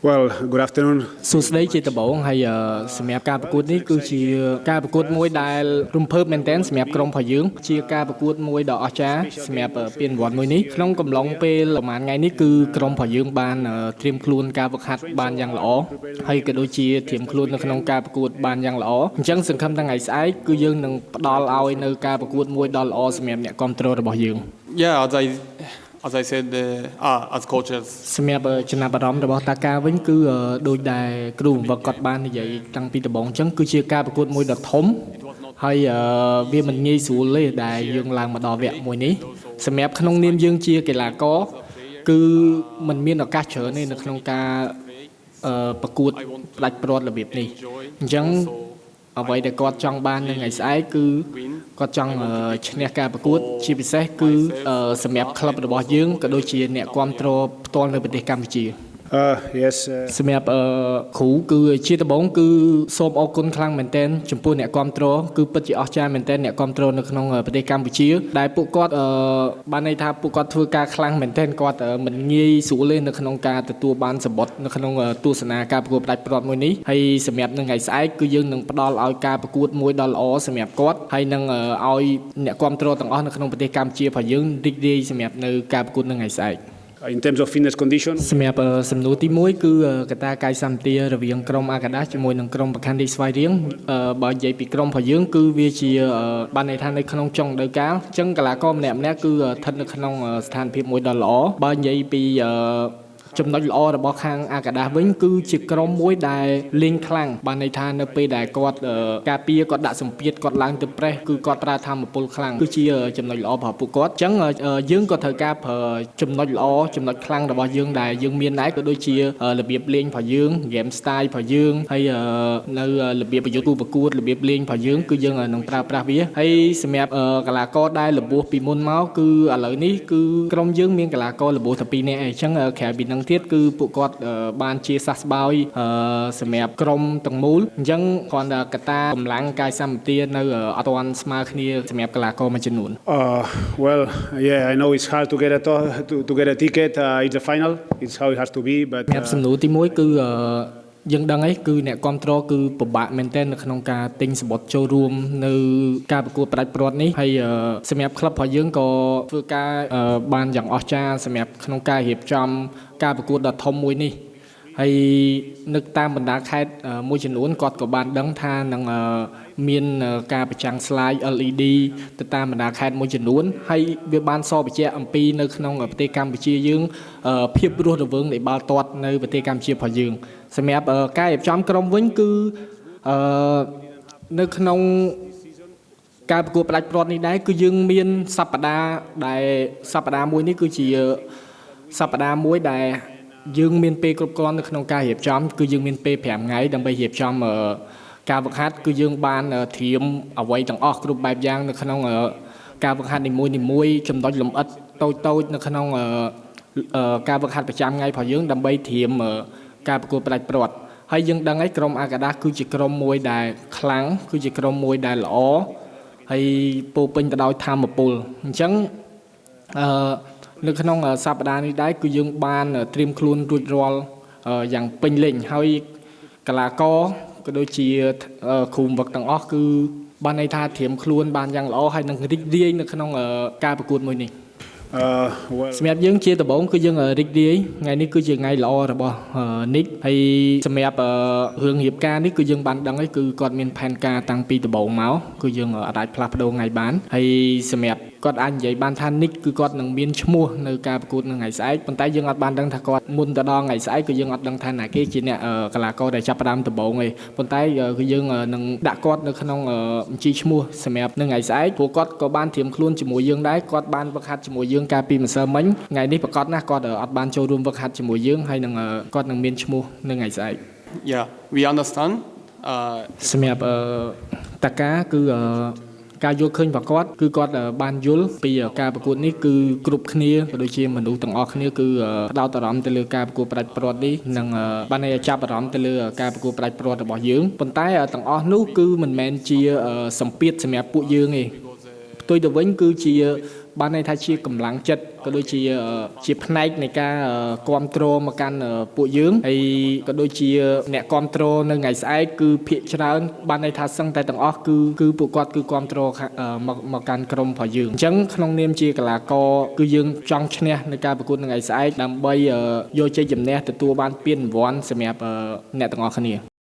Well, good afternoon. សួស្តីជាដំបូងហើយសម្រាប់ការប្រកួតនេះគឺជាការប្រកួតមួយដែលរំភើបមែនទែនសម្រាប់ក្រុមរបស់យើងជាការប្រកួតមួយដ៏អស្ចារ្យសម្រាប់ពានរង្វាន់មួយនេះក្នុងកំឡុងពេលប្រហែលថ្ងៃនេះគឺក្រុមរបស់យើងបានត្រៀមខ្លួនការហ្វឹកហាត់បានយ៉ាងល្អហើយក៏ដូចជាត្រៀមខ្លួននៅក្នុងការប្រកួតបានយ៉ាងល្អអញ្ចឹងសង្ឃឹមថាថ្ងៃស្អែកគឺយើងនឹងផ្ដល់ឲ្យនៅការប្រកួតមួយដ៏ល្អសម្រាប់អ្នកគាំទ្ររបស់យើង Yeah, as I said, as coaches, សម្រាប់ចំណាប់អារម្មណ៍របស់តាកាវិញគឺដូចដែលគ្រូបង្វឹកគាត់បាននិយាយតាំងពីដំបូងអញ្ចឹងគឺជាការប្រកួតមួយដ៏ធំហើយវាមិនងាយស្រួលទេដែលយើងឡើងមកដល់វគ្គមួយនេះសម្រាប់ក្នុងនាមយើងជាកីឡាករគឺมันមានឱកាសច្រើនទេនៅក្នុងការប្រកួតផ្ដាច់ព្រាត់របៀបនេះអញ្ចឹងអ្វីដែលគាត់ចង់បាននៅថ្ងៃស្អែកគឺគាត់ចង់ឈ្នះការប្រកួតជាពិសេសគឺសម្រាប់ក្លឹបរបស់យើងក៏ដូចជាអ្នកគាំទ្រផ្ទាល់នៅប្រទេសកម្ពុជា Yes. សម្រាប់គ្រូគឺជាដំបូងគឺសូមអរគុណខ្លាំងមែនទែនចំពោះអ្នកគាំទ្រគឺពិតជាអស្ចារ្យមែនទែនអ្នកគាំទ្រនៅក្នុងប្រទេសកម្ពុជាដែលពួកគាត់បានន័យថាពួកគាត់ធ្វើការខ្លាំងមែនទែនគាត់មិនងាយស្រួលទេនៅក្នុងការទទួលបានសម្បត្តិនៅក្នុងទស្សនាការប្រកួតផ្ដាច់ព្រាត់មួយនេះហើយសម្រាប់នៅថ្ងៃស្អែកគឺយើងនឹងផ្ដល់ឲ្យការប្រកួតមួយដ៏ល្អសម្រាប់គាត់ហើយនឹងឲ្យអ្នកគាំទ្រទាំងអស់នៅក្នុងប្រទេសកម្ពុជារបស់យើងរីករាយសម្រាប់នៅការប្រកួតនៅថ្ងៃស្អែក In terms of fitness condition, សម្រាប់សំណួរទី1គឺកត្តាកាយសម្បទារវាងក្រុមអាកាដាសជាមួយនឹងក្រុមបខណ្ឌរីស្វាយរៀងបើនិយាយពីក្រុមរបស់យើងគឺវាជាបានន័យថានៅក្នុងចុងរដូវកាលអញ្ចឹងកីឡាករម្នាក់ៗគឺស្ថិតនៅក្នុងស្ថានភាពមួយដ៏ល្អបើនិយាយពីចំណុចល្អរបស់ខាងអាកាដាសវិញគឺជាក្រុមមួយដែលលេងខ្លាំងបានន័យថានៅពេលដែលគាត់ការពារគាត់ដាក់សម្ពាធគាត់ឡើងទៅប្រេសគឺគាត់ប្រើធម៌ពលខ្លាំងគឺជាចំណុចល្អរបស់ពួកគាត់អញ្ចឹងយើងក៏ត្រូវការប្រើចំណុចល្អចំណុចខ្លាំងរបស់យើងដែលយើងមានដែរក៏ដូចជារបៀបលេងរបស់យើង game style របស់យើងហើយនៅរបៀបប្រយុទ្ធគូប្រកួតរបៀបលេងរបស់យើងគឺយើងនឹងប្រើប្រាស់វាហើយសម្រាប់កីឡាករដែលលបួសពីមុនមកគឺឥឡូវនេះគឺក្រុមយើងមានកីឡាករលបួសតែ2នាក់ឯងអញ្ចឹងក្រៅពីនឹងទៀតគឺពួកគាត់បានជាសះស្បើយសម្រាប់ក្រុមទាំងមូលអញ្ចឹងគ្រាន់តែកត្តាកម្លាំងកាយសម្បទានៅអត់ទាន់ស្មើគ្នាសម្រាប់កីឡាករមួយចំនួន well, yeah, I know it's hard to get to get a ticket. It's the final. It's how it has to be. But សម្រាប់សំណួរទី1គឺយើងដឹងហើយគឺអ្នកគាំទ្រគឺពិបាកមែនទែននៅក្នុងការទិញសម្បត្តិចូលរួមនៅការប្រកួតផ្ដាច់ព្រាត់នេះហើយសម្រាប់ក្លឹបរបស់យើងក៏ធ្វើការបានយ៉ាងអស្ចារ្យសម្រាប់ក្នុងការរៀបចំការប្រកួតដ៏ធំមួយនេះហើយនៅតាមបណ្ដាខេត្តមួយចំនួនគាត់ក៏បានដឹងថានឹងមានការប្រចាំង slide LED ទៅតាមបណ្ដាខេត្តមួយចំនួនហើយវាបានសរបញ្ជាក់អំពីនៅក្នុងប្រទេសកម្ពុជាយើងភាពរស់រវើកនៃបាល់ទាត់នៅប្រទេសកម្ពុជារបស់យើងសម្រាប់ការរៀបចំក្រុមវិញគឺនៅក្នុងការប្រកួតផ្ដាច់ព្រាត់នេះដែរគឺយើងមានសប្តាហ៍មួយនេះគឺជាសប្តាហ៍មួយដែលយើងមានពេលគ្រប់គ្រាន់នៅក្នុងការរៀបចំគឺយើងមានពេល5ថ្ងៃដើម្បីរៀបចំការហ្វឹកហាត់គឺយើងបានត្រៀមអ្វីទាំងអស់គ្រប់បែបយ៉ាងនៅក្នុងការហ្វឹកហាត់នីមួយៗចំណុចលម្អិតតូចៗនៅក្នុងការហ្វឹកហាត់ប្រចាំថ្ងៃរបស់យើងដើម្បីត្រៀមការប្រកួតផ្ដាច់ព្រាត់ហើយយើងដឹងហើយក្រុមអាកាដាសគឺជាក្រុមមួយដែលខ្លាំងគឺជាក្រុមមួយដែលល្អហើយពោពេញទៅដោយធម៌ពលអញ្ចឹងនៅក្នុងសប្តាហ៍នេះដែរគឺយើងបានត្រៀមខ្លួនរួចរាល់យ៉ាងពេញលេញហើយកីឡាករក៏ដូចជាគ្រូបង្វឹកទាំងអស់គឺបានន័យថាត្រៀមខ្លួនបានយ៉ាងល្អហើយនឹងរីករាយនៅក្នុងការប្រកួតមួយនេះសម្រាប់យើងជាដំបូងគឺយើងរីករាយថ្ងៃនេះគឺជាថ្ងៃល្អរបស់និកហើយសម្រាប់រឿងរៀបការនេះគឺយើងបានដឹងហើយគឺគាត់មានផែនការតាំងពីដំបូងមកគឺយើងអាចផ្លាស់ប្ដូរថ្ងៃបានហើយសម្រាប់គាត់អាចនិយាយបានថានិកគឺគាត់នឹងមានឈ្មោះនៅការប្រកួតនៅថ្ងៃស្អែកប៉ុន្តែយើងអត់បានដឹងថាគាត់មុនទៅដល់ថ្ងៃស្អែកគឺយើងអត់ដឹងថាណាគេជាអ្នកកីឡាករដែលចាប់ផ្ដើមដំបូងទេប៉ុន្តែគឺយើងនឹងដាក់គាត់នៅក្នុងបញ្ជីឈ្មោះសម្រាប់នៅថ្ងៃស្អែកព្រោះគាត់ក៏បានត្រៀមខ្លួនជាមួយយើងដែរគាត់បានវឹកហាត់ជាមួយយើងកាលពីម្សិលមិញថ្ងៃនេះប្រកាសណាស់គាត់អត់បានចូលរួមវឹកហាត់ជាមួយយើងហើយនឹងគាត់នឹងមានឈ្មោះនៅថ្ងៃស្អែក yeah, we understand. សម្រាប់តាកាគឺការយល់ឃើញរបស់គាត់គឺគាត់បានយល់ពីការប្រកួតនេះគឺគ្រប់គ្នាក៏ដូចជាមនុស្សទាំងអស់គ្នាគឺផ្ដោតអារម្មណ៍ទៅលើការប្រកួតផ្ដាច់ព្រាត់នេះនិងបានចាប់អារម្មណ៍ទៅលើការប្រកួតផ្ដាច់ព្រាត់របស់យើងប៉ុន្តែទាំងអស់នោះគឺមិនមែនជាសម្ពាធសម្រាប់ពួកយើងទេផ្ទុយទៅវិញគឺជា បានន័យថាជាកម្លាំងចិត្តក៏ដូចជាផ្នែកនៃការគ្រប់គ្រងមកកាន់ពួកយើងហើយក៏ដូចជាអ្នកគ្រប់គ្រងនៅថ្ងៃស្អែកគឺភាគច្រើនបានន័យថាសឹងតែទាំងអស់គឺពួកគាត់គឺគ្រប់គ្រងមកកាន់ក្រុមរបស់យើងអញ្ចឹងក្នុងនាមជាកីឡាករគឺយើងចង់ឈ្នះនៅការប្រកួតថ្ងៃស្អែកដើម្បីយកជ័យជំនះទទួលបានពានរង្វាន់សម្រាប់អ្នកទាំងអស់គ្នា